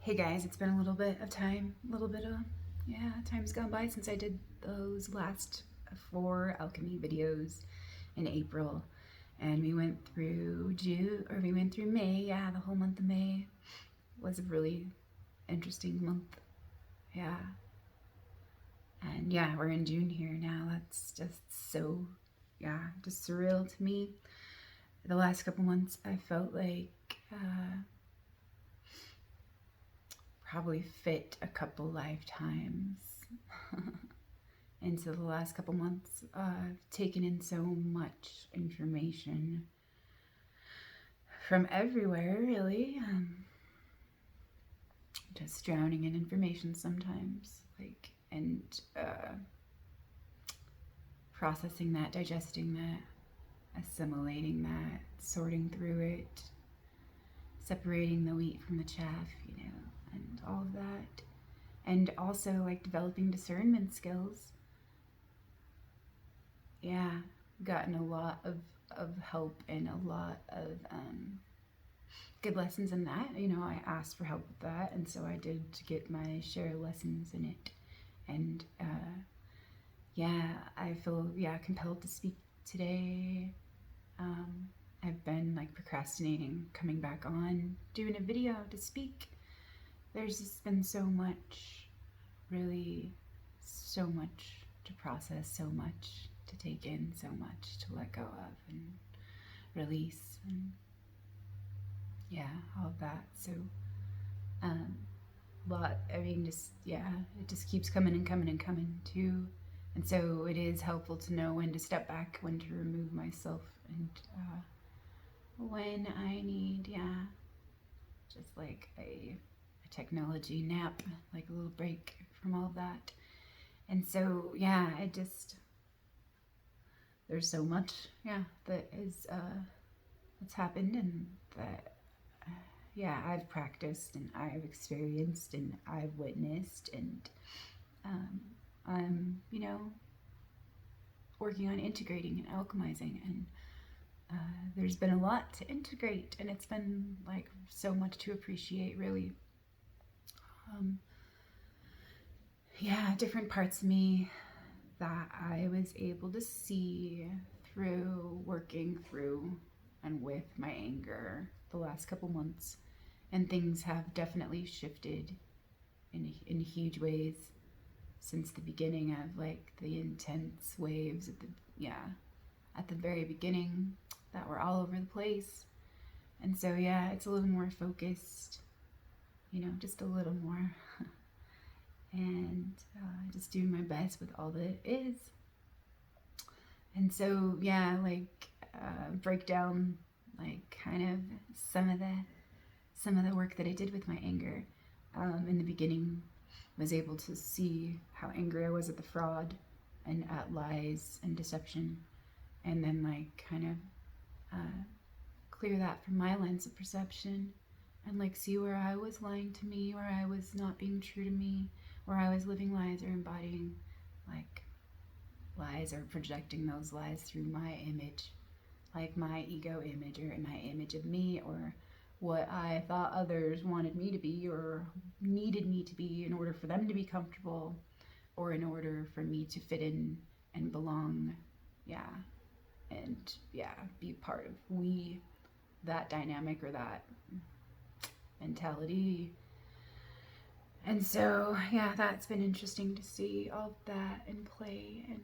Hey guys, it's been a little bit of time, time's gone by since I did those last 4 alchemy videos in April. And we went through May. Yeah, the whole month of May was a really interesting month. Yeah. And yeah, we're in June here now. That's just so, just surreal to me. The last couple months, I felt like probably fit a couple lifetimes into the last couple months. I've taken in so much information from everywhere, really. Just drowning in information sometimes, and processing that, digesting that, assimilating that, sorting through it, separating the wheat from the chaff, and all of that. And also like developing discernment skills. Yeah, gotten a lot of help and a lot of good lessons in that. I asked for help with that, and so I did to get my share of lessons in it. And I feel compelled to speak today. I've been like procrastinating coming back on doing a video to speak. There's just been so much, really so much to process, so much to take in, so much to let go of and release, and all of that. So it just keeps coming and coming and coming too. And so it is helpful to know when to step back, when to remove myself, and when I need just like a technology nap, like a little break from all of that. And so there's so much that is that's happened, and that I've practiced and I've experienced and I've witnessed, and I'm working on integrating and alchemizing, and there's been a lot to integrate, and it's been like so much to appreciate, really. Different parts of me that I was able to see through working through and with my anger the last couple months. And things have definitely shifted in huge ways since the beginning of like the intense waves at the very beginning that were all over the place. And so it's a little more focused, just a little more. And just doing my best with all that it is. And so break down like kind of some of the work that I did with my anger. In the beginning, was able to see how angry I was at the fraud and at lies and deception, and then like kind of clear that from my lens of perception, and like see where I was lying to me, where I was not being true to me, where I was living lies or embodying like lies or projecting those lies through my image, like my ego image or my image of me, or what I thought others wanted me to be or needed me to be in order for them to be comfortable, or in order for me to fit in and belong, and be part of that dynamic or that mentality. And so that's been interesting to see all of that in play and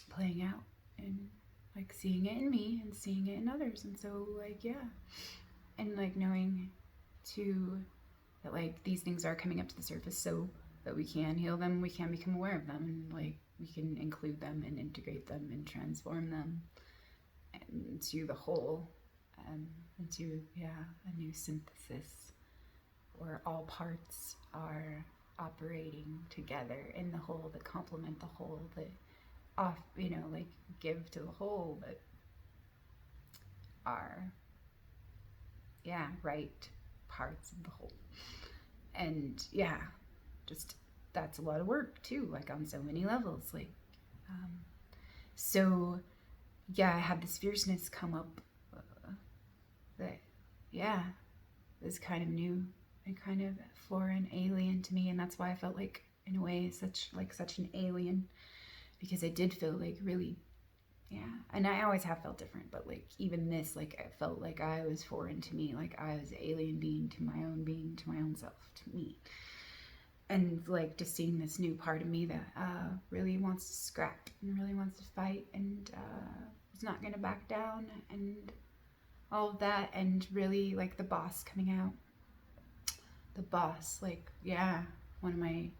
playing out, and like seeing it in me and seeing it in others. And so and like knowing too that like these things are coming up to the surface so that we can heal them, we can become aware of them, and like we can include them and integrate them and transform them into the whole, into a new synthesis where all parts are operating together in the whole, that complement the whole, that give to the whole, that are right parts of the whole. And just that's a lot of work too, like on so many levels. I had this fierceness come up that was kind of new and kind of foreign, alien to me, and that's why I felt like, in a way, such an alien, because I did feel like really, yeah, and I always have felt different, but like even this, like I felt like I was foreign to me, like I was an alien being, to my own self, to me. And like just seeing this new part of me that really wants to scrap and really wants to fight and is not gonna back down and all of that, and really like the boss coming out. The boss, like, yeah, one of my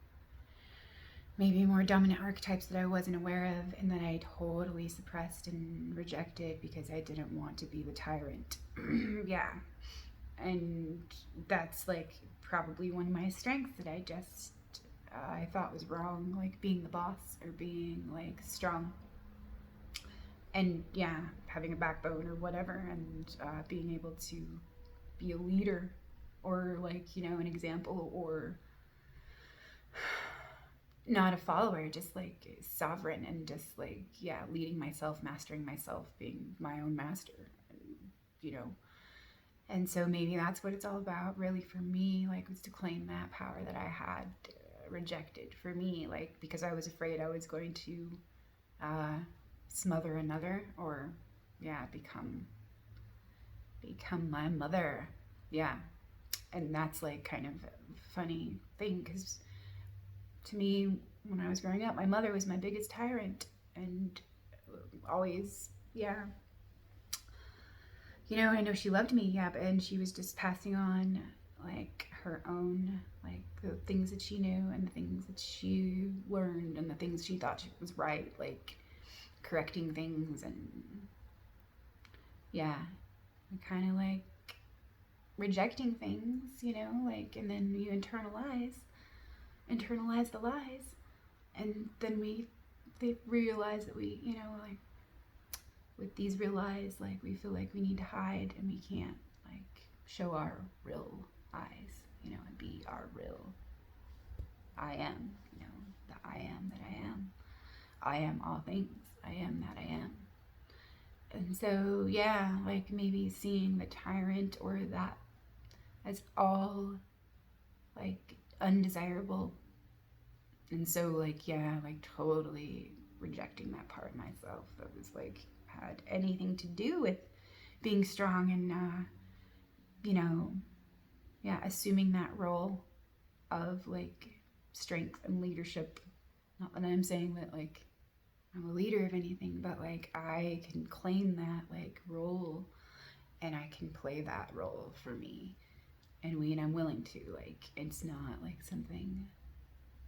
maybe more dominant archetypes that I wasn't aware of and that I totally suppressed and rejected because I didn't want to be the tyrant. Yeah. And that's like probably one of my strengths that I just I thought was wrong, like being the boss or being like strong. And yeah, having a backbone or whatever, and being able to be a leader or like, you know, an example, or not a follower, just like sovereign and just like, yeah, leading myself, mastering myself, being my own master, and, you know. And so maybe that's what it's all about, really, for me, like, was to claim that power that I had rejected for me, like, because I was afraid I was going to smother another, or, yeah, become my mother. Yeah. And that's like kind of a funny thing, because to me, when I was growing up, my mother was my biggest tyrant, and always, yeah, you know, I know she loved me, yeah, but, and she was just passing on like her own, like the things that she knew and the things that she learned and the things she thought was right, like correcting things, and yeah, kind of like rejecting things, you know, like, and then you internalize the lies, and then they realize that we, you know, like with these real lies, like we feel like we need to hide and we can't like show our real eyes, you know, and be our real I am, you know, the I am that I am. I am all things. I am that I am. And so, yeah, like maybe seeing the tyrant or that as all like undesirable. And so, like, yeah, like totally rejecting that part of myself that was like had anything to do with being strong and, you know, yeah, assuming that role of like strength and leadership. Not that I'm saying that like I'm a leader of anything, but like I can claim that like role and I can play that role for me. And when I'm willing to, like, it's not like something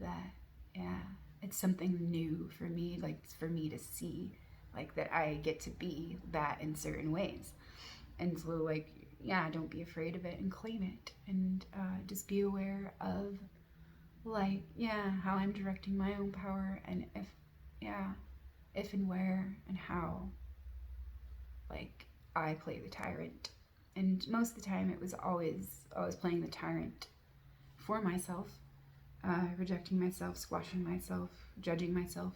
that, yeah, it's something new for me, like for me to see, like that I get to be that in certain ways. And so, like, yeah, don't be afraid of it and claim it, and just be aware of, like, yeah, how I'm directing my own power, and if, yeah, if and where and how, like, I play the tyrant. And most of the time, it was always playing the tyrant for myself, rejecting myself, squashing myself, judging myself,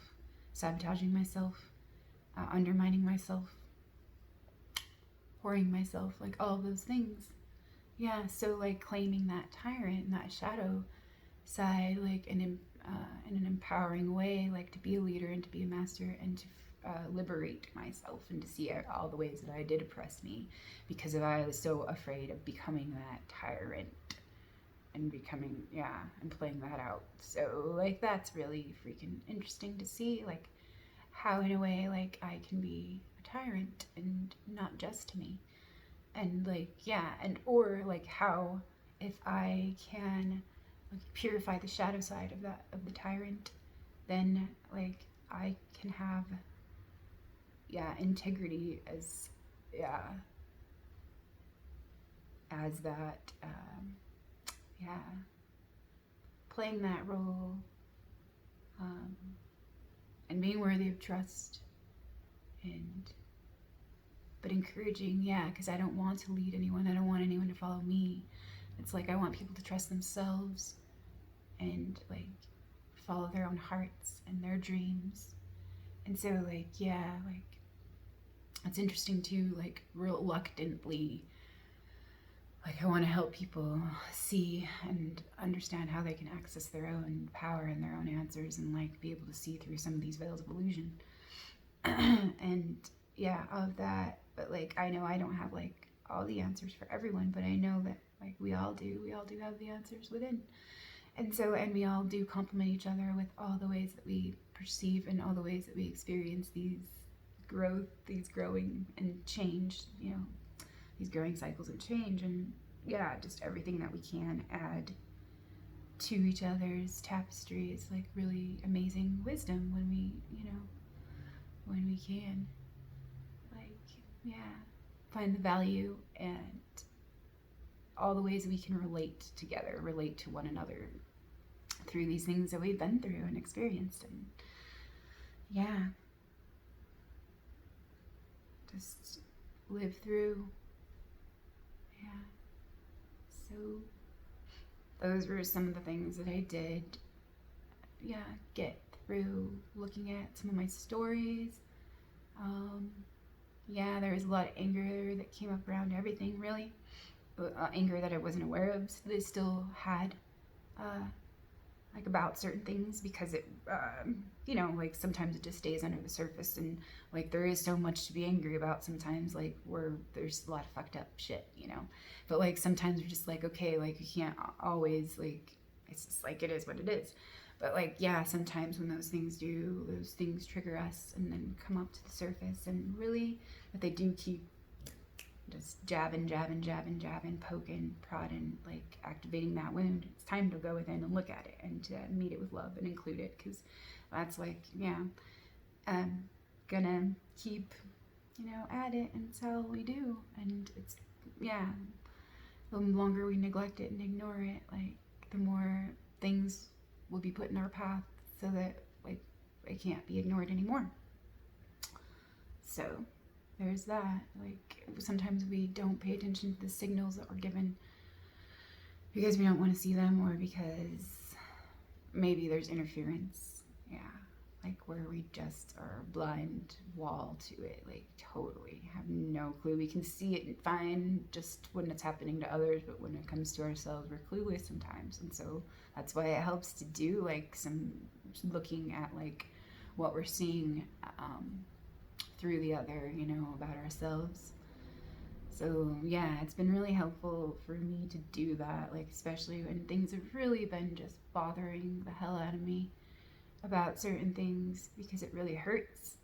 sabotaging myself, undermining myself, whoring myself, like all those things. Yeah, so like claiming that tyrant and that shadow side, like in an empowering way, like to be a leader and to be a master and to liberate myself and to see all the ways that I did oppress me, because I was so afraid of becoming that tyrant and becoming, yeah, and playing that out. So like that's really freaking interesting to see, like how in a way like I can be a tyrant and not just to me, and like, yeah, and or like how if I can like purify the shadow side of the tyrant, then like I can have, yeah, integrity as, yeah, as that, yeah, playing that role, um, and being worthy of trust, and but encouraging, yeah, because I don't want to lead anyone. I don't want anyone to follow me. It's like I want people to trust themselves and like follow their own hearts and their dreams. And so like, yeah, like it's interesting too, like reluctantly like I want to help people see and understand how they can access their own power and their own answers, and like be able to see through some of these veils of illusion. And yeah, all of that. But like I know I don't have like all the answers for everyone, but I know that like we all do have the answers within. And so, and we all do complement each other with all the ways that we perceive and all the ways that we experience these growing and change, you know, these growing cycles of change. And yeah, just everything that we can add to each other's tapestry is like really amazing wisdom when we, you know, when we can, like, yeah, find the value and all the ways we can relate together, relate to one another through these things that we've been through and experienced. And yeah, just live through. Yeah. So those were some of the things that I did. Yeah, get through looking at some of my stories. Yeah, there was a lot of anger that came up around everything, really. Anger that I wasn't aware of, that I still had, like about certain things, because it, you know, like sometimes it just stays under the surface, and like there is so much to be angry about sometimes, like where there's a lot of fucked up shit, you know. But like sometimes we're just like, okay, like you can't always, like, it's just like it is what it is. But like, yeah, sometimes when those things trigger us and then come up to the surface, and really, but they do keep just jabbing, poking, prodding, like activating that wound. It's time to go within and look at it and to meet it with love and include it, because that's like, yeah, gonna keep, you know, at it until we do. And it's, yeah, the longer we neglect it and ignore it, like the more things will be put in our path, so that like it can't be ignored anymore. So there's that. Like sometimes we don't pay attention to the signals that we're given because we don't want to see them, or because maybe there's interference. Yeah, like where we just are a blind wall to it, like totally have no clue. We can see it fine just when it's happening to others, but when it comes to ourselves, we're clueless sometimes. And so that's why it helps to do like some looking at like what we're seeing through the other, you know, about ourselves. So yeah, it's been really helpful for me to do that, like especially when things have really been just bothering the hell out of me about certain things, because it really hurts,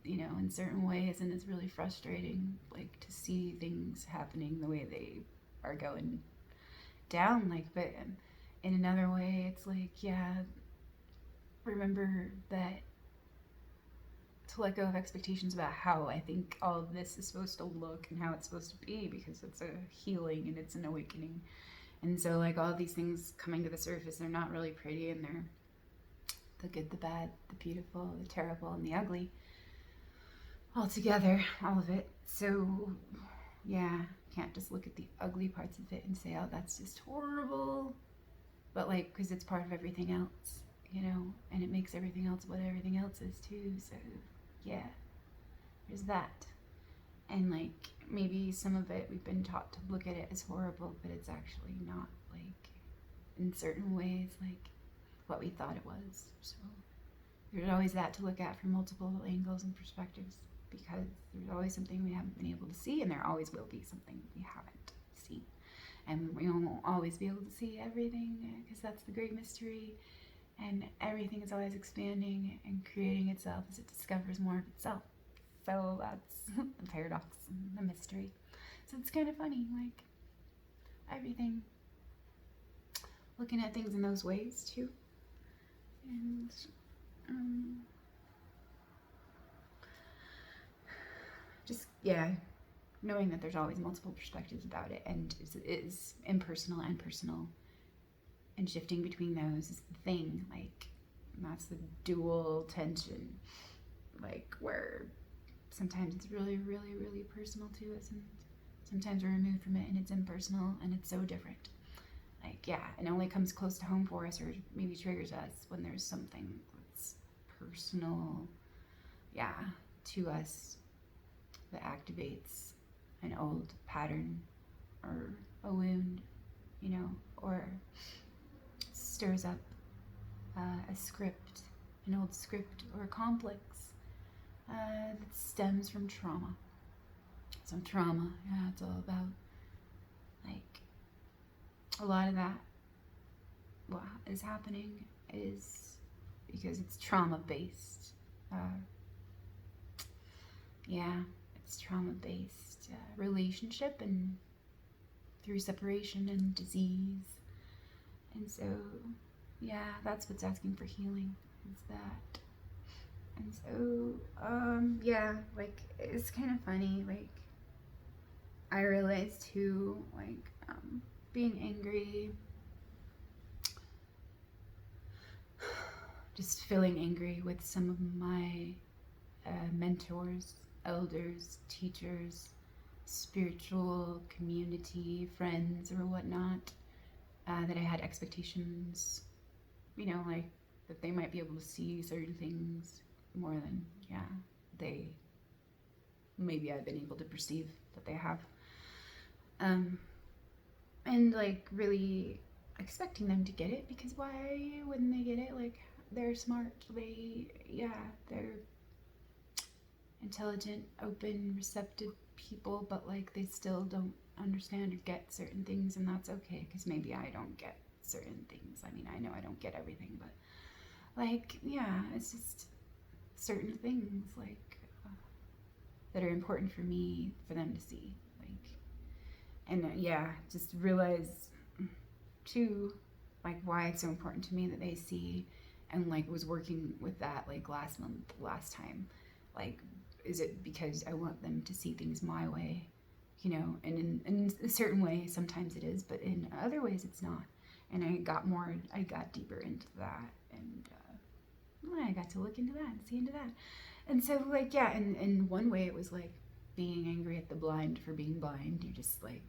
you know, in certain ways, and it's really frustrating, like to see things happening the way they are going down. Like, but in another way, it's like, yeah, remember that to let go of expectations about how I think all of this is supposed to look and how it's supposed to be, because it's a healing and it's an awakening. And so like all of these things coming to the surface, they're not really pretty, and they're the good, the bad, the beautiful, the terrible, and the ugly all together, all of it. So yeah, can't just look at the ugly parts of it and say, oh, that's just horrible, but like, because it's part of everything else, you know, and it makes everything else what everything else is too. So yeah, there's that. And like maybe some of it we've been taught to look at it as horrible, but it's actually not, like in certain ways, like what we thought it was. So there's always that to look at from multiple angles and perspectives, because there's always something we haven't been able to see, and there always will be something we haven't seen, and we won't always be able to see everything, because that's the great mystery. And everything is always expanding and creating itself as it discovers more of itself. So that's the paradox and the mystery. So it's kind of funny, like everything, looking at things in those ways too. And just, yeah, knowing that there's always multiple perspectives about it, and it is impersonal and personal, and shifting between those is the thing. Like that's the dual tension, like where sometimes it's really, really, really personal to us, and sometimes we're removed from it and it's impersonal and it's so different. Like, yeah, it only comes close to home for us, or maybe triggers us when there's something that's personal, yeah, to us, that activates an old pattern or a wound, or stirs up a script, an old script or a complex that stems from trauma. Some trauma, yeah, it's all about, like, a lot of that, what is happening is because it's trauma based. It's trauma based relationship, and through separation and disease. And so, yeah, that's what's asking for healing, is that. And so, yeah, like, it's kind of funny, like, I realized too, like, being angry, just feeling angry with some of my mentors, elders, teachers, spiritual community, friends, or whatnot, that I had expectations, like, that they might be able to see certain things more than, maybe I've been able to perceive that they have. And, like, really expecting them to get it, because why wouldn't they get it? Like, they're smart, they're intelligent, open, receptive people, but, like, they still don't understand or get certain things, and that's okay, because maybe I don't get certain things. I mean, I know I don't get everything, but, like, it's just certain things, like, that are important for me, for them to see, like, and just realize too, like, why it's so important to me that they see, and, like, was working with that, like, last time, like, is it because I want them to see things my way, and in a certain way sometimes it is, but in other ways it's not. And I got deeper into that, and I got to look into that and see into that. And so, like, and in one way it was like being angry at the blind for being blind. You just, like,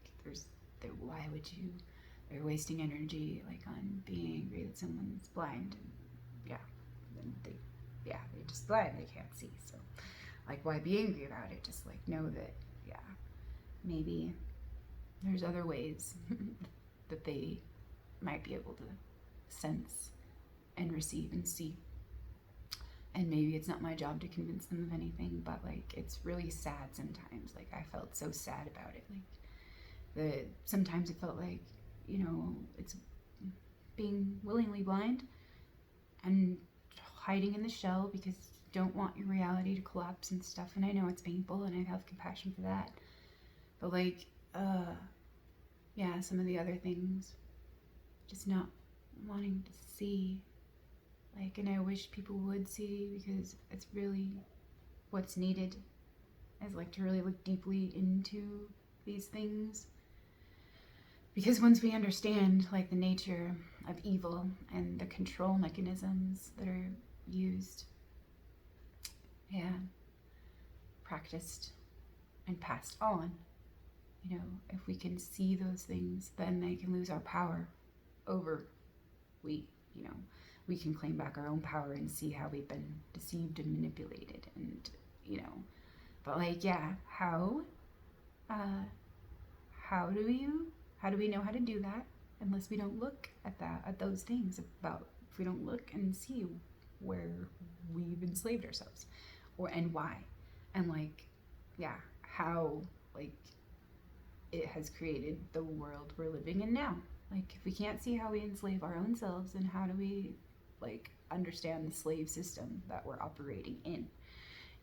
why would you, they're wasting energy, like, on being angry that someone's blind, and they're just blind, they can't see. So, like, why be angry about it? Just, like, know that, maybe there's other ways that they might be able to sense and receive and see. And maybe it's not my job to convince them of anything, but, like, it's really sad sometimes. Like, I felt so sad about it. Like, sometimes it felt like, it's being willingly blind and hiding in the shell because you don't want your reality to collapse and stuff. And I know it's painful, and I have compassion for that. But, like, some of the other things, just not wanting to see. Like, and I wish people would see, because it's really what's needed, is, like, to really look deeply into these things. Because once we understand, like, the nature of evil and the control mechanisms that are used, practiced and passed on, if we can see those things, then they can lose our power over, we can claim back our own power and see how we've been deceived and manipulated, and, but, like, how do we know how to do that unless we don't look at those things, if we don't look and see where we've enslaved ourselves, and why, and, like, how, like, it has created the world we're living in now. Like, if we can't see how we enslave our own selves, then how do we, like, understand the slave system that we're operating in?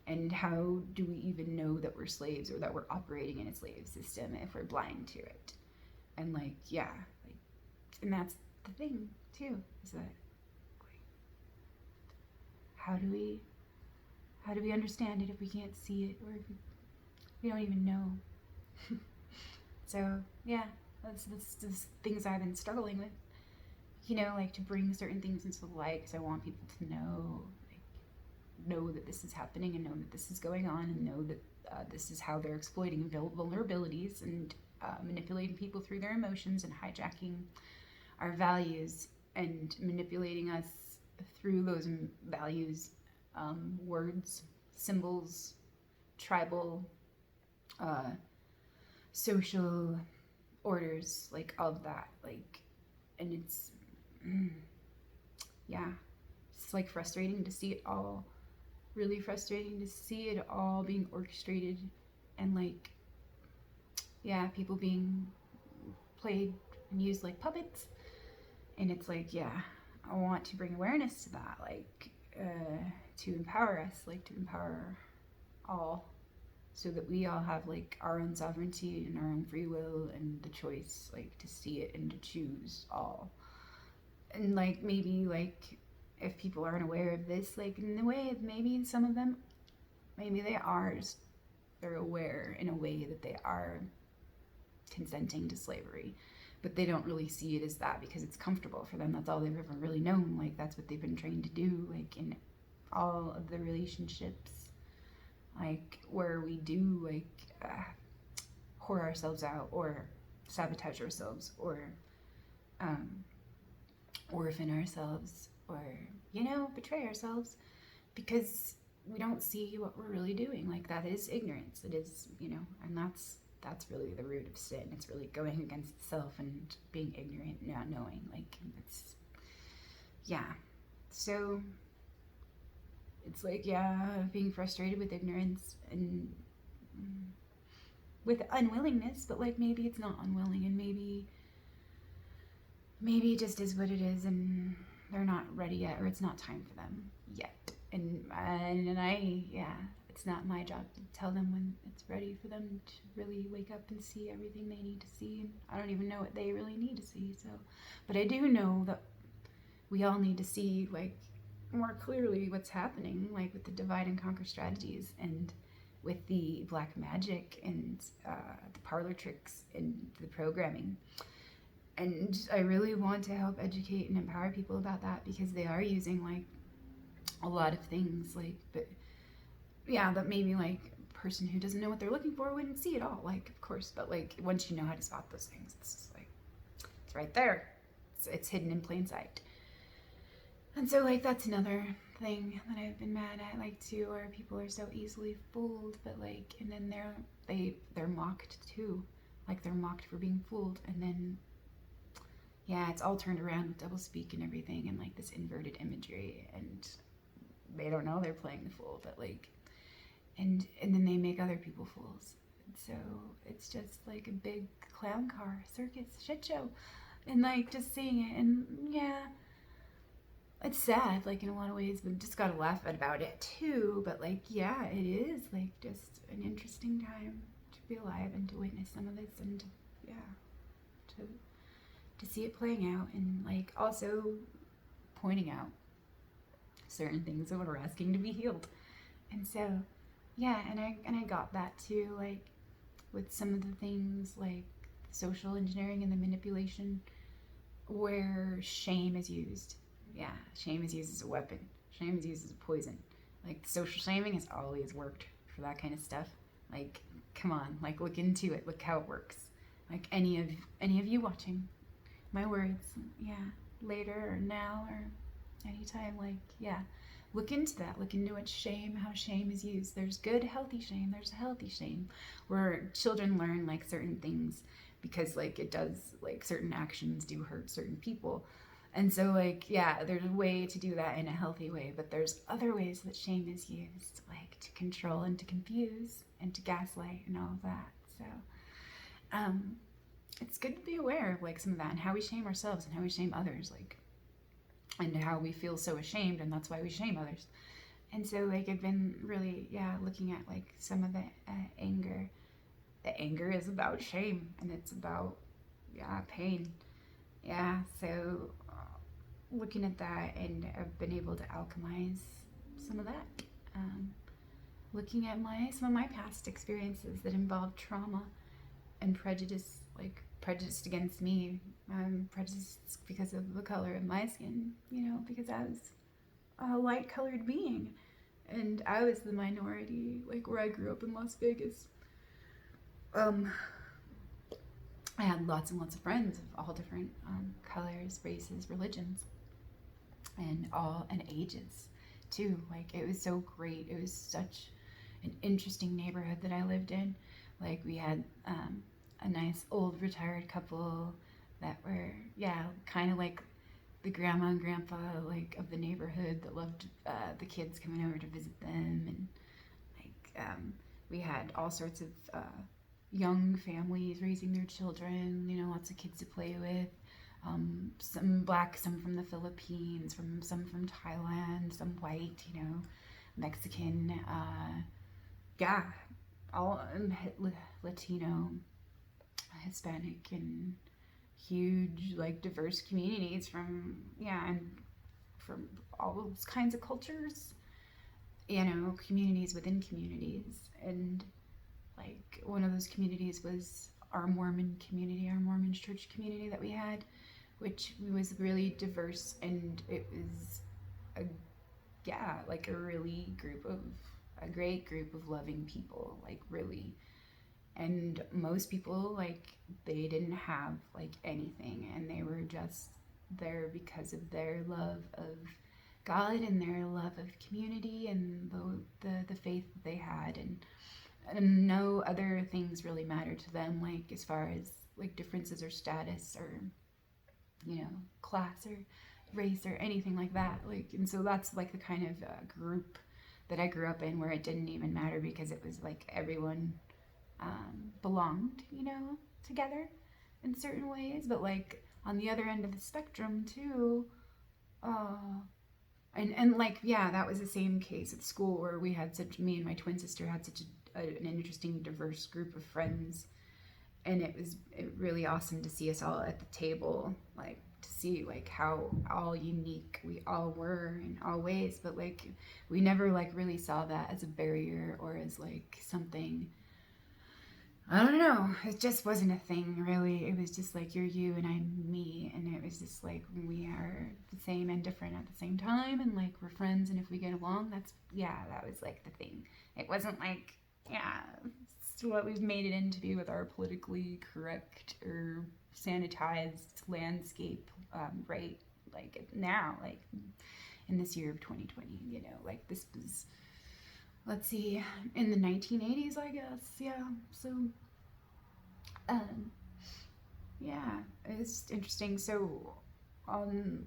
And how do we even know that we're slaves, or that we're operating in a slave system, if we're blind to it? And, like, and that's the thing too, is that, like, how do we understand it if we can't see it, or if we don't even know? So, that's things I've been struggling with, like, to bring certain things into the light, because I want people to know that this is happening, and know that this is going on, and know that this is how they're exploiting vulnerabilities, and manipulating people through their emotions, and hijacking our values, and manipulating us through those values, words, symbols, tribal, social orders like of that, like, and it's yeah, it's like frustrating to see it all, really frustrating to see it all being orchestrated, and like, yeah, people being played and used like puppets. And it's like, yeah, I want to bring awareness to that, like, to empower us, like to empower all, so that we all have like our own sovereignty and our own free will and the choice, like to see it and to choose all. And like, maybe like, if people aren't aware of this, like in the way of maybe some of them, maybe they are just, they're aware in a way that they are consenting to slavery, but they don't really see it as that because it's comfortable for them. That's all they've ever really known. Like, that's what they've been trained to do, like in all of the relationships, like where we do like whore ourselves out or sabotage ourselves or orphan ourselves or, you know, betray ourselves because we don't see what we're really doing. Like, that is ignorance. It is, you know, and that's really the root of sin. It's really going against self and being ignorant, not knowing. Like, it's, yeah. So it's like, yeah, being frustrated with ignorance and with unwillingness, but like, maybe it's not unwilling, and maybe it just is what it is, and they're not ready yet, or it's not time for them yet. And I, yeah, it's not my job to tell them when it's ready for them to really wake up and see everything they need to see. And I don't even know what they really need to see. So, but I do know that we all need to see like more clearly what's happening, like with the divide and conquer strategies, and with the black magic, and the parlor tricks, and the programming. And I really want to help educate and empower people about that, because they are using like a lot of things, like, but yeah, that maybe like a person who doesn't know what they're looking for wouldn't see at all, like, of course, but like, once you know how to spot those things, it's just like, it's right there. It's hidden in plain sight. And so like, that's another thing that I've been mad at, like, too, where people are so easily fooled, but like, and then they're mocked too, like they're mocked for being fooled, and then yeah, it's all turned around with doublespeak and everything, and like this inverted imagery, and they don't know they're playing the fool, but like, and then they make other people fools. And so it's just like a big clown car circus shit show, and like, just seeing it, and yeah, it's sad, like, in a lot of ways, but just gotta laugh about it too. But like, yeah, it is like just an interesting time to be alive and to witness some of this, and yeah, to see it playing out, and like also pointing out certain things that we're asking to be healed. And so yeah, and I got that too, like with some of the things like social engineering and the manipulation, where shame is used. Yeah, shame is used as a weapon. Shame is used as a poison. Like, social shaming has always worked for that kind of stuff. Like, come on, like, look into it. Look how it works. Like, any of you watching my words, yeah, later or now or anytime, like, yeah, look into that. Look into what shame, how shame is used. There's good, healthy shame. There's healthy shame, where children learn like certain things because like it does, like certain actions do hurt certain people. And so like, yeah, there's a way to do that in a healthy way, but there's other ways that shame is used, like to control and to confuse and to gaslight and all of that. So it's good to be aware of like some of that, and how we shame ourselves and how we shame others, like, and how we feel so ashamed, and that's why we shame others. And so like, I've been really, yeah, looking at like some of the anger. The anger is about shame, and it's about, yeah, pain. Yeah, so looking at that, and I've been able to alchemize some of that. Looking at some of my past experiences that involve trauma and prejudice, like prejudiced against me, prejudiced because of the color of my skin, you know, because I was a light-colored being, and I was the minority, like where I grew up in Las Vegas. I had lots and lots of friends of all different colors, races, religions, and ages too. Like, it was so great. It was such an interesting neighborhood that I lived in. Like, we had a nice old retired couple that were, yeah, kind of like the grandma and grandpa like of the neighborhood that loved the kids coming over to visit them, and like we had all sorts of young families raising their children, you know, lots of kids to play with. Some black, some from the Philippines, some from Thailand, some white, you know, Mexican, yeah, all Latino, Hispanic, and huge like diverse communities from, yeah, and from all those kinds of cultures, you know, communities within communities. And like one of those communities was our Mormon community, our Mormon church community that we had, which was really diverse, and it was a, yeah, like a great group of loving people, like really. And most people, like, they didn't have like anything, and they were just there because of their love of God and their love of community and the faith that they had, and no other things really mattered to them, like as far as like differences or status or, you know, class or race or anything like that. Like, and so that's like the kind of group that I grew up in, where it didn't even matter because it was like everyone belonged, you know, together in certain ways. But like on the other end of the spectrum too, and like, yeah, that was the same case at school, where we had such, me and my twin sister had such an interesting diverse group of friends, and it was really awesome to see us all at the table, like to see like how all unique we all were in all ways. But like we never like really saw that as a barrier or as like something, I don't know, it just wasn't a thing really. It was just like, you're you and I'm me, and it was just like we are the same and different at the same time, and like we're friends, and if we get along, that's, yeah, that was like the thing. It wasn't like, yeah, it's what we've made it into be with our politically correct or sanitized landscape, right? Like now, like in this year of 2020, you know, like this was, let's see, in the 1980s, I guess. Yeah. So, um, yeah, it's interesting. So,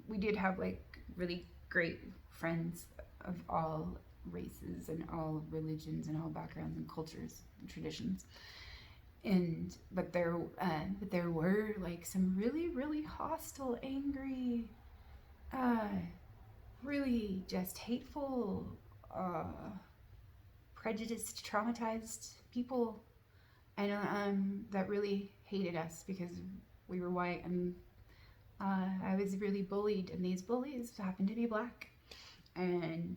we did have like really great friends of all races and all religions and all backgrounds and cultures and traditions. And but there were like some really hostile, angry, uh, really just hateful, uh, prejudiced, traumatized people, and that really hated us because we were white, and I was really bullied, and these bullies happened to be black, and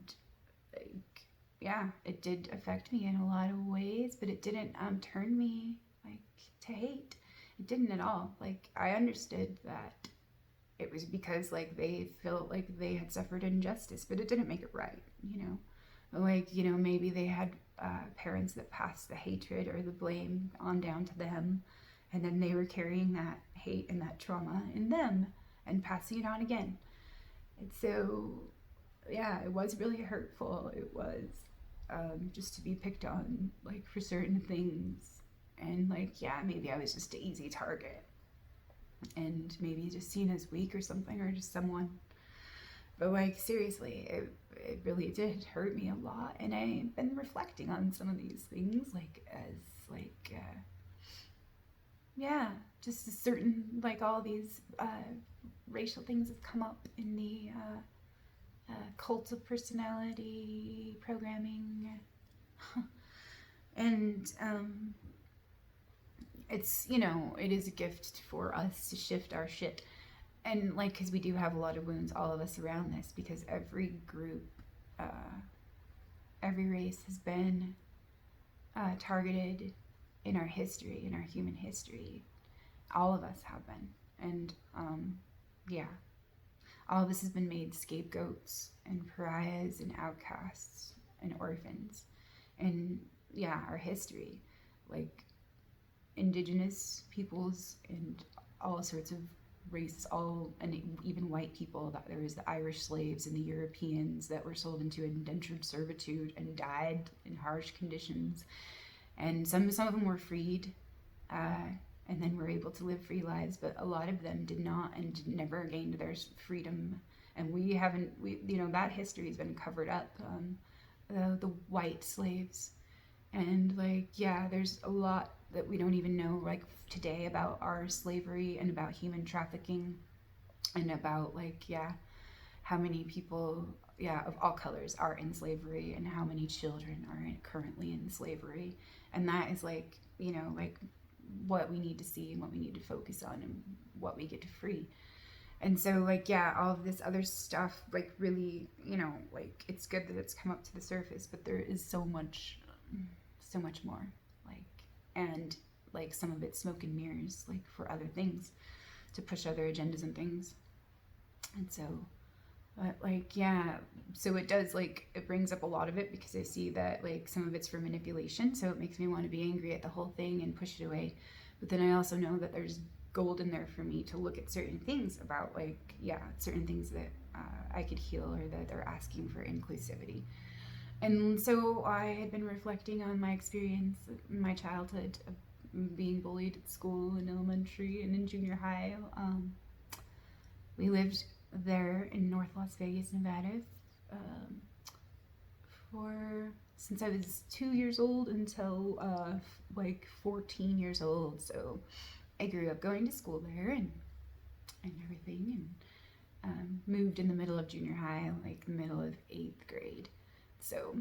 like, yeah, it did affect me in a lot of ways, but it didn't turn me like to hate. It didn't at all. Like I understood that it was because like they felt like they had suffered injustice, but it didn't make it right, you know. Like, you know, maybe they had parents that passed the hatred or the blame on down to them, and then they were carrying that hate and that trauma in them and passing it on again. And so, yeah, it was really hurtful. It was just to be picked on like for certain things, and like, yeah, maybe I was just an easy target, and maybe just seen as weak or something, or just someone. But like seriously, it really did hurt me a lot, and I've been reflecting on some of these things, like as like yeah, just a certain, like all these racial things have come up in the cult of personality programming, and it's, you know, it is a gift for us to shift our shit. And like, because we do have a lot of wounds, all of us, around this, because every group, every race has been targeted in our history, in our human history. All of us have been. And yeah, all of us has been made scapegoats and pariahs and outcasts and orphans. And yeah, our history, like indigenous peoples and all sorts of races, all, and even white people, that there was the Irish slaves and the Europeans that were sold into indentured servitude and died in harsh conditions, and some of them were freed, and then were able to live free lives, but a lot of them did not and never gained their freedom. And we haven't, that history has been covered up. The white slaves, and like, yeah, there's a lot that we don't even know, like, today about our slavery and about human trafficking, and about, like, yeah, how many people, yeah, of all colors are in slavery, and how many children are currently in slavery. And that is, like, like, what we need to see and what we need to focus on and what we get to free. And so, like, yeah, all of this other stuff, like, really, like, it's good that it's come up to the surface, but there is so much more, like, and, like, some of it's smoke and mirrors, like, for other things, to push other agendas and things. And so, but, like, yeah, so it does, like, it brings up a lot of it, because I see that, like, some of it's for manipulation, so it makes me want to be angry at the whole thing and push it away. But then I also know that there's gold in there for me to look at certain things about, like, yeah, certain things that I could heal, or that they're asking for inclusivity. And so I had been reflecting on my experience in my childhood of being bullied at school, in elementary and in junior high. We lived there in North Las Vegas, Nevada, since I was 2 years old until like 14 years old. So I grew up going to school there and everything, and moved in the middle of junior high, like the middle of 8th grade. So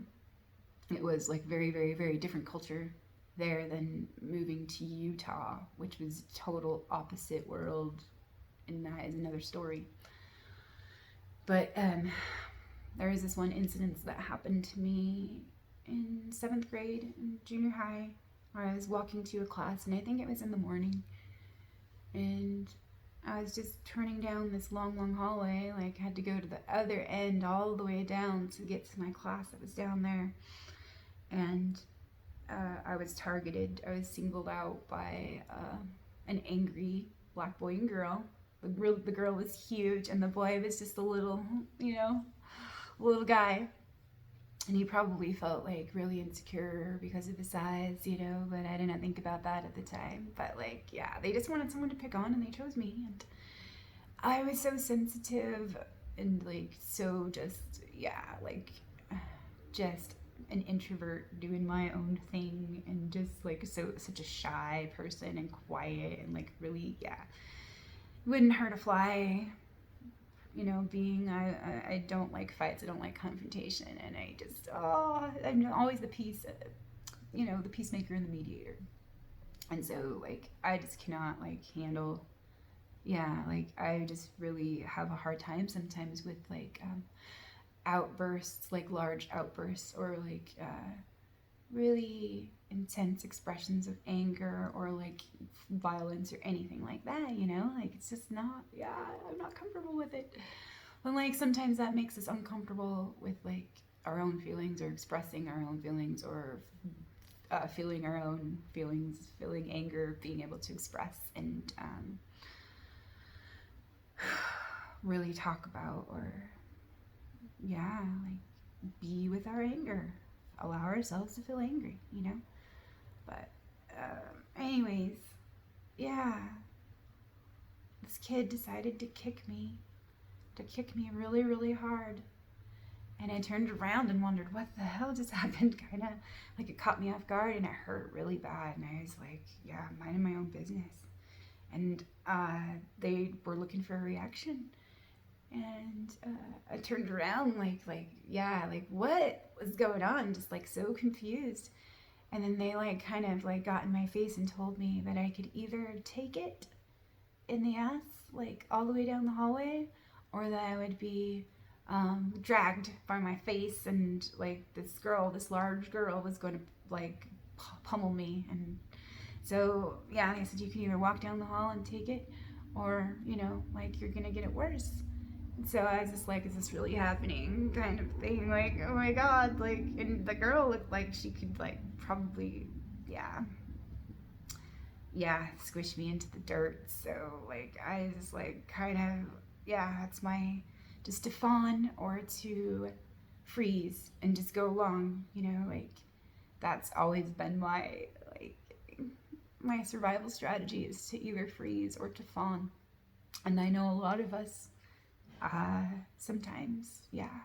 it was, like, very, very, very different culture there than moving to Utah, which was total opposite world, and that is another story. But there was this one incident that happened to me in 7th grade in junior high, where I was walking to a class, and I think it was in the morning, and I was just turning down this long, long hallway, like, had to go to the other end all the way down to get to my class that was down there. And I was targeted. I was singled out by an angry black boy and girl. The girl was huge, and the boy was just a little, little guy. And he probably felt, like, really insecure because of his size, but I didn't think about that at the time. But, like, yeah, they just wanted someone to pick on, and they chose me. And I was so sensitive and, like, so just, yeah, like, just an introvert doing my own thing, and just, like, such a shy person and quiet, and, like, really, yeah, wouldn't hurt a fly. Being, I don't like fights, I don't like confrontation, and I'm always the the peacemaker and the mediator. And so, like, I just cannot, like, handle, yeah, like, I just really have a hard time sometimes with, like, outbursts, like, large outbursts, or, like, really intense expressions of anger, or, like, violence, or anything like that, like, it's just not, yeah, I'm not comfortable with it. And, like, sometimes that makes us uncomfortable with, like, our own feelings, or expressing our own feelings, or feeling our own feelings, feeling anger, being able to express and really talk about, or, yeah, like, be with our anger, allow ourselves to feel angry, But anyways, yeah, this kid decided to kick me really, really hard. And I turned around and wondered, what the hell just happened? Kind of like, it caught me off guard, and it hurt really bad. And I was like, yeah, minding my own business. And they were looking for a reaction. And I turned around, like, yeah, like, what was going on? Just, like, so confused. And then they, like, kind of, like, got in my face and told me that I could either take it in the ass, like, all the way down the hallway, or that I would be dragged by my face, and, like, this large girl was going to, like, pummel me. And so, yeah, they said, you can either walk down the hall and take it, or, like, you're gonna get it worse. And so I was just like, is this really happening, kind of thing, like, oh my god, like. And the girl looked like she could, like, probably, squish me into the dirt. So, like, I was just, like, kind of, yeah, it's my, just to fawn or to freeze and just go along, like, that's always been my, like, my survival strategy is to either freeze or to fawn. And I know a lot of us, sometimes, yeah,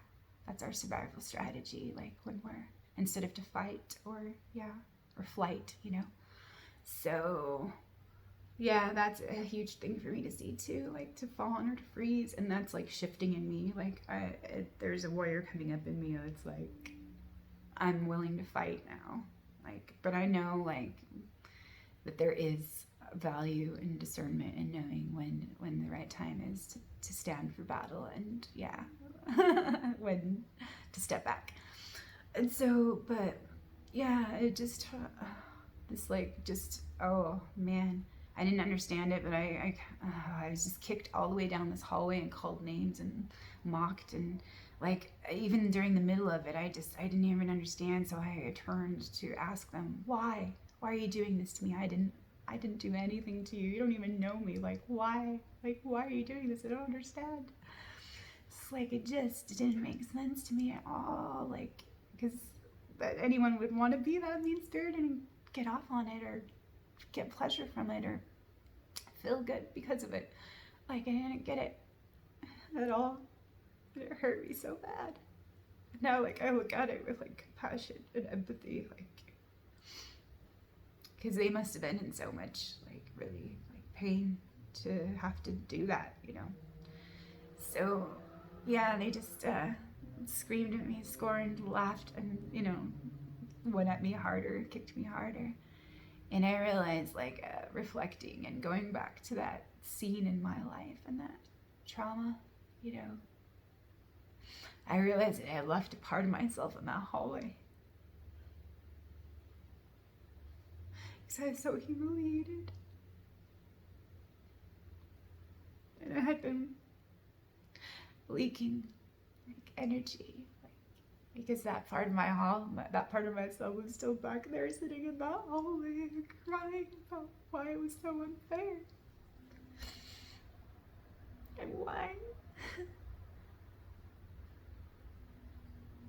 that's our survival strategy. Like when we're, instead of to fight or, yeah, or flight, you know. So, yeah, that's a huge thing for me to see too, like to fawn or to freeze. And that's like shifting in me. Like there's a warrior coming up in me that's like, I'm willing to fight now. Like, but I know like that there is value and discernment in knowing when the right time is to stand for battle, and yeah, when to step back. And so, but yeah, it just this like just, oh man, I didn't understand it, but I was just kicked all the way down this hallway and called names and mocked, and like even during the middle of it, I didn't even understand. So I turned to ask them, why are you doing this to me? I didn't do anything to you. You don't even know me. Like why are you doing this? I don't understand. It's like it didn't make sense to me at all. Like, because that anyone would want to be that mean spirit and get off on it or get pleasure from it or feel good because of it. Like I didn't get it at all. It hurt me so bad. Now like I look at it with like compassion and empathy, like because they must have been in so much like really like pain to have to do that, you know. So yeah, they just screamed at me, scorned, laughed, and you know, went at me harder, kicked me harder. And I realized, like, reflecting and going back to that scene in my life and that trauma, you know, I realized that I had left a part of myself in that hallway. Because I was so humiliated. And I had been leaking, like, energy. Because that part of that part of myself was still back there sitting in that hallway and crying about why it was so unfair. And why.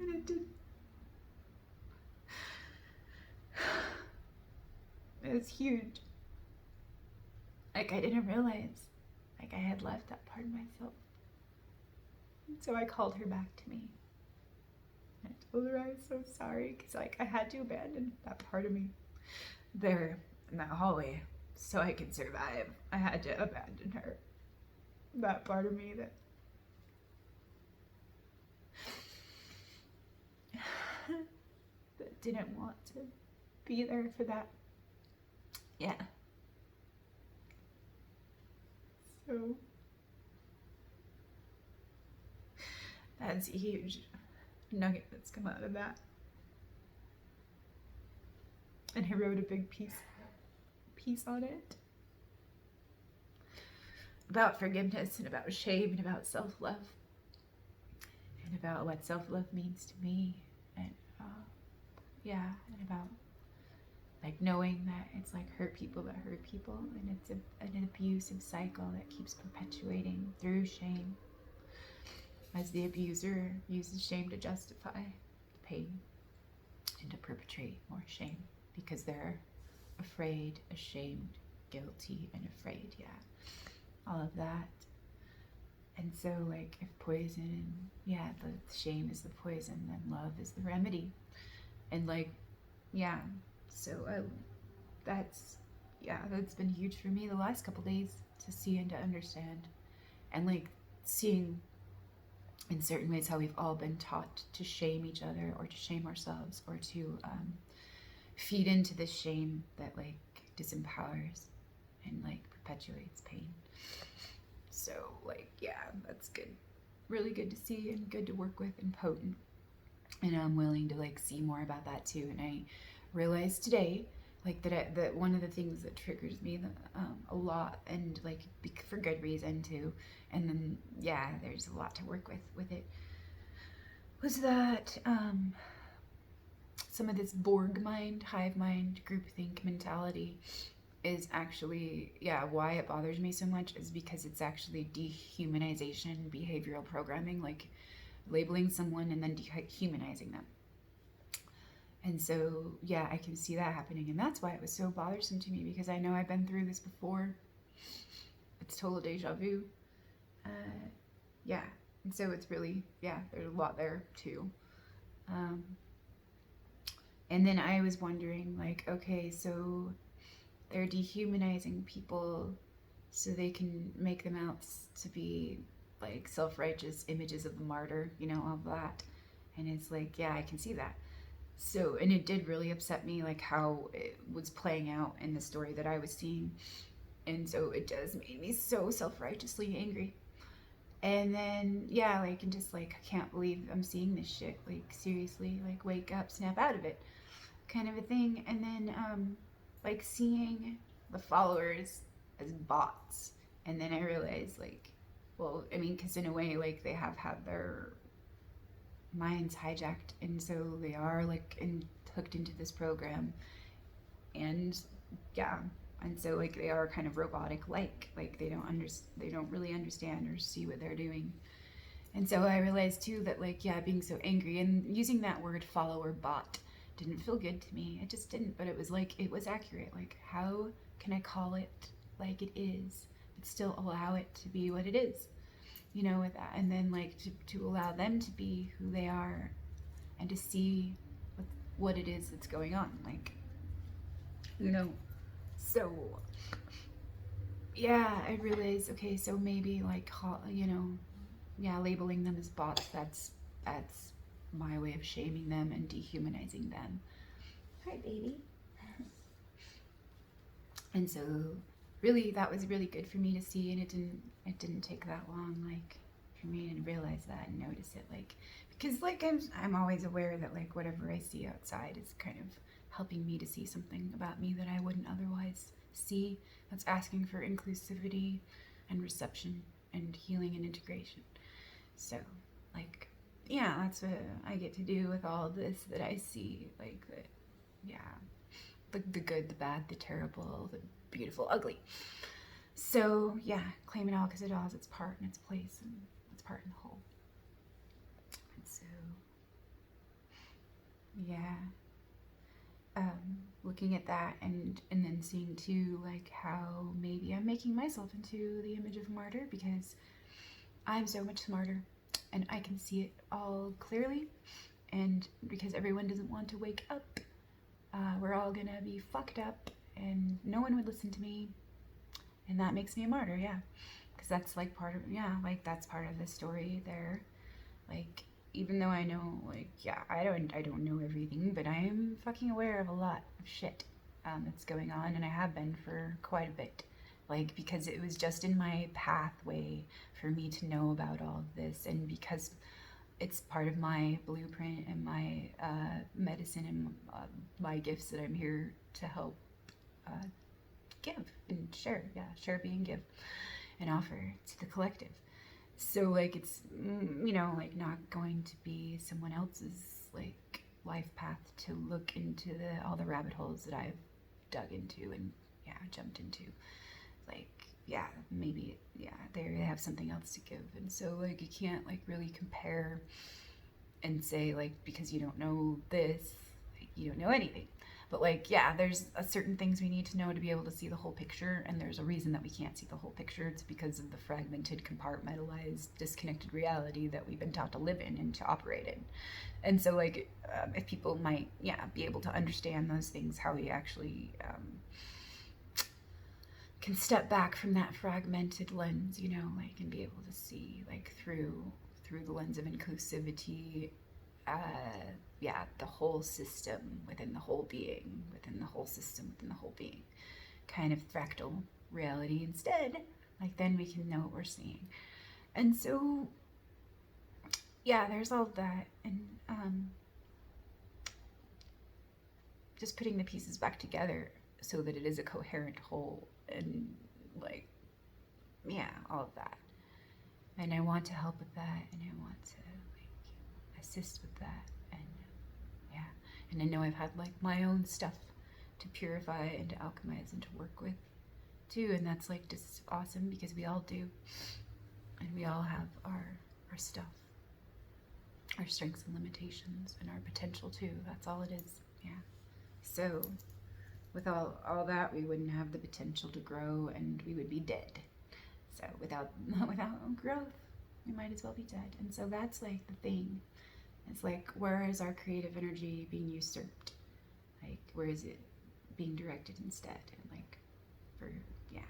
And it didn't. It was huge. Like I didn't realize, like I had left that part of myself. And so I called her back to me. I told her I was so sorry because like I had to abandon that part of me there in that hallway so I could survive. I had to abandon her. That part of me that that didn't want to be there for that. Yeah. So that's a huge nugget that's come out of that. And he wrote a big piece on it about forgiveness and about shame and about self-love and about what self-love means to me, and yeah, and about like knowing that it's like hurt people that hurt people, and it's an abusive cycle that keeps perpetuating through shame, as the abuser uses shame to justify the pain and to perpetrate more shame because they're afraid, ashamed, guilty, and afraid. Yeah, all of that. And so like if poison, yeah, the shame is the poison, then love is the remedy. And like, yeah, so that's been huge for me the last couple days to see and to understand, and like seeing in certain ways how we've all been taught to shame each other or to shame ourselves or to feed into this shame that like disempowers and like perpetuates pain. So like, yeah, that's good, really good to see and good to work with and potent. And I'm willing to like see more about that too. And I realized today like that one of the things that triggers me a lot, and like for good reason too, and then yeah, there's a lot to work with it, was that some of this Borg mind, hive mind, groupthink mentality is actually, yeah, why it bothers me so much is because it's actually dehumanization, behavioral programming, like labeling someone and then dehumanizing them. And so, yeah, I can see that happening. And that's why it was so bothersome to me, because I know I've been through this before. It's total deja vu. Yeah. And so it's really, yeah, there's a lot there too. Um, and then I was wondering, like, okay, so they're dehumanizing people so they can make them out to be like self-righteous images of the martyr, you know, all that. And it's like, yeah, I can see that. So, and it did really upset me, like how it was playing out in the story that I was seeing. And so it does make me so self-righteously angry. And then, yeah, like, and just like, I can't believe I'm seeing this shit. Like, seriously, like, wake up, snap out of it, kind of a thing. And then, like, seeing the followers as bots. And then I realized, like, well, I mean, because in a way, like, they have had their minds hijacked. And so they are, like, hooked into this program. And, yeah, and so like they are kind of robotic like they don't really understand or see what they're doing. And so I realized too that, like, yeah, being so angry and using that word follower bot didn't feel good to me. It just didn't. But it was like, it was accurate. Like, how can I call it like it is but still allow it to be what it is, you know, with that. And then like to allow them to be who they are and to see what it is that's going on, like, you know. So, yeah, I realized, okay, so maybe like, you know, yeah, labeling them as bots, that's my way of shaming them and dehumanizing them. Hi, baby. And so, really, that was really good for me to see, and it didn't take that long, like, for me to realize that and notice it, like, because like I'm always aware that like whatever I see outside is kind of helping me to see something about me that I wouldn't otherwise see. That's asking for inclusivity and reception and healing and integration. So, like, yeah, that's what I get to do with all this that I see, like, the, yeah, the good, the bad, the terrible, the beautiful, ugly. So, yeah, claim it all because it all has its part and its place and its part in the whole. And so, yeah, looking at that and then seeing too, like, how maybe I'm making myself into the image of a martyr because I'm so much smarter and I can see it all clearly. And because everyone doesn't want to wake up, we're all gonna be fucked up and no one would listen to me. And that makes me a martyr, yeah. Because that's like part of, yeah, like that's part of the story there. Like, even though I know, like, yeah, I don't know everything, but I am fucking aware of a lot of shit that's going on, and I have been for quite a bit. Like, because it was just in my pathway for me to know about all of this, and because it's part of my blueprint and my medicine and my gifts that I'm here to help give and share. Yeah, share, be, and give, and offer to the collective. So like it's, you know, like not going to be someone else's like life path to look into all the rabbit holes that I've dug into and, yeah, jumped into. Like, yeah, maybe, yeah, they have something else to give. And so like you can't like really compare and say like, because you don't know this, like, you don't know anything. But like, yeah, there's certain things we need to know to be able to see the whole picture, and there's a reason that we can't see the whole picture. It's because of the fragmented, compartmentalized, disconnected reality that we've been taught to live in and to operate in. And so like, if people might, yeah, be able to understand those things, how we actually can step back from that fragmented lens, you know, like, and be able to see like through the lens of inclusivity, yeah, the whole system within the whole being, within the whole system within the whole being, kind of fractal reality instead. Like, then we can know what we're seeing. And so, yeah, there's all that, and just putting the pieces back together so that it is a coherent whole, and like, yeah, all of that. And I want to help with that, and I want to like assist with that, and yeah, and I know I've had like my own stuff to purify and to alchemize and to work with too, and that's like just awesome because we all do, and we all have our stuff, our strengths and limitations, and our potential too. That's all it is. Yeah. Yeah. So with all that, we wouldn't have the potential to grow, and we would be dead. So without growth, we might as well be dead. And so that's like the thing. It's like, where is our creative energy being usurped? Like, where is it being directed instead? And like, for, yeah,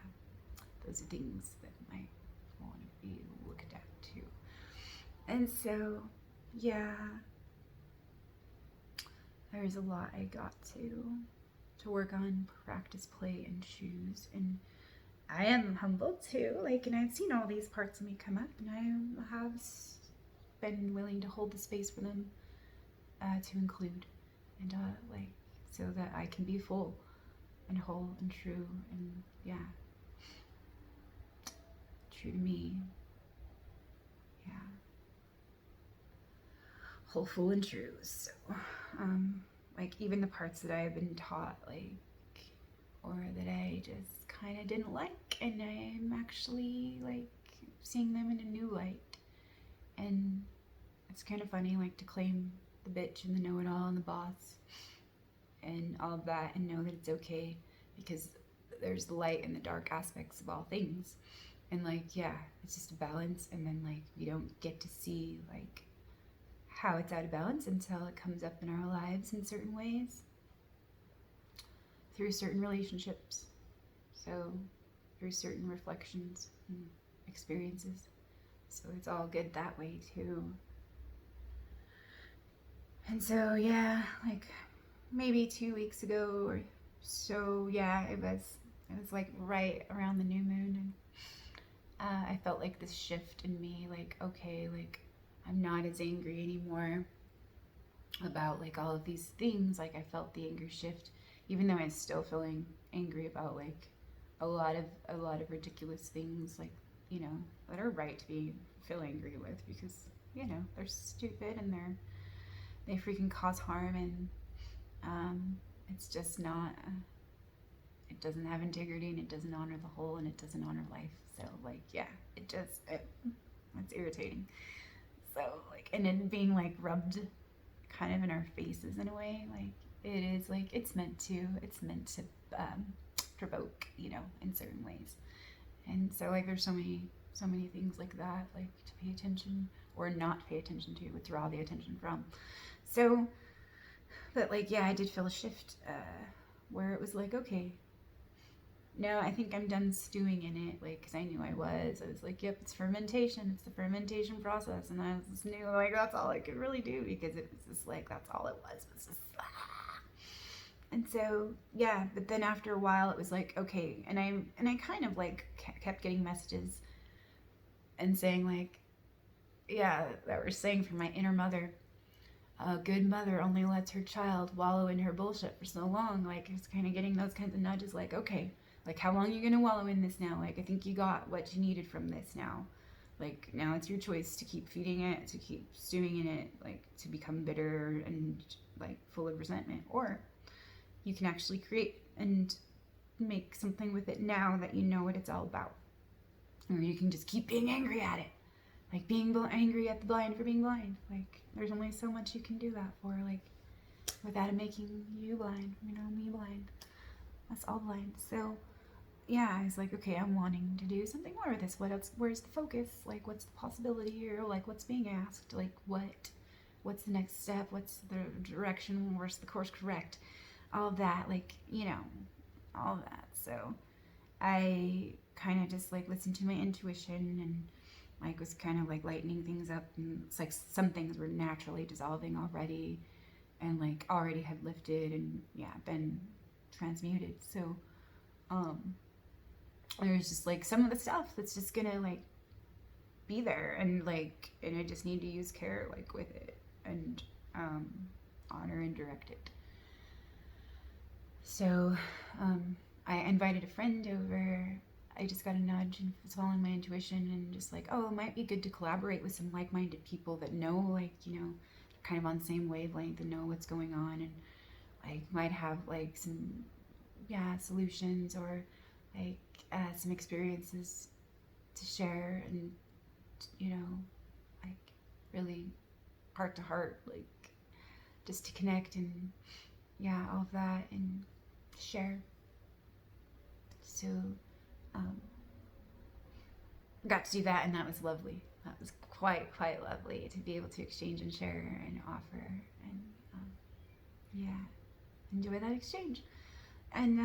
those are things that might want to be looked at too. And so, yeah, there's a lot I got to work on, practice, play, and choose. And I am humbled too, like, and I've seen all these parts of me come up, and I have been willing to hold the space for them to include, and like, so that I can be full and whole and true, and yeah, true to me. Yeah, whole, full, and true. So, like, even the parts that I've been taught, like, or that I just kind of didn't like, and I'm actually like seeing them in a new light. And it's kind of funny, like, to claim the bitch and the know-it-all and the boss and all of that, and know that it's okay, because there's the light and the dark aspects of all things. And like, yeah, it's just a balance. And then like, we don't get to see like how it's out of balance until it comes up in our lives in certain ways, through certain relationships, so through certain reflections and experiences. So it's all good that way too. And so, yeah, like maybe 2 weeks ago or so, yeah, it was like right around the new moon, and I felt like this shift in me, like, okay, like, I'm not as angry anymore about like all of these things. Like, I felt the anger shift, even though I'm still feeling angry about like a lot of ridiculous things, like, you know, that are right to feel angry with, because, you know, they're stupid and they freaking cause harm, and it's just not, it doesn't have integrity, and it doesn't honor the whole, and it doesn't honor life. So like, yeah, it's irritating. So like, and it being like rubbed kind of in our faces in a way, like, it is like, it's meant to provoke, you know, in certain ways. And so like, there's so many things like that, like, to pay attention or not pay attention to, withdraw the attention from. So, but like, yeah, I did feel a shift where it was like, okay, no, I think I'm done stewing in it, like, because I knew I was like, yep, it's fermentation, it's the fermentation process, and I just knew, like, that's all I could really do, because it was just like, that's all it was just and so, yeah, but then after a while, it was like, okay, and I kind of like kept getting messages and saying like, yeah, that were saying from my inner mother, a good mother only lets her child wallow in her bullshit for so long. Like, it's kind of getting those kinds of nudges, like, okay, like, how long are you gonna wallow in this now? Like, I think you got what you needed from this now. Like, now it's your choice to keep feeding it, to keep stewing in it, like, to become bitter and like full of resentment, or you can actually create and make something with it now that you know what it's all about. Or you can just keep being angry at it, like being angry at the blind for being blind. Like, there's only so much you can do that for, like, without it making you blind, you know, me blind. That's all blind. So, yeah, I was like, okay, I'm wanting to do something more with this. What else? Where's the focus? Like, what's the possibility here? Like, what's being asked? Like, what's the next step? What's the direction? Where's the course correct? All of that, like, you know, all of that. So I kind of just like listened to my intuition, and like was kind of like lightening things up, and it's like some things were naturally dissolving already, and like already had lifted and, yeah, been transmuted. So there's just like some of the stuff that's just gonna like be there, and like, and I just need to use care like with it, and honor and direct it. So I invited a friend over. I just got a nudge and was following my intuition, and just like, oh, it might be good to collaborate with some like-minded people that know, like, you know, kind of on the same wavelength and know what's going on, and like might have like some, yeah, solutions, or like some experiences to share, and, you know, like really heart to heart, like just to connect and yeah, all of that and share. So got to do that, and that was lovely. That was quite lovely to be able to exchange and share and offer, and yeah, enjoy that exchange. And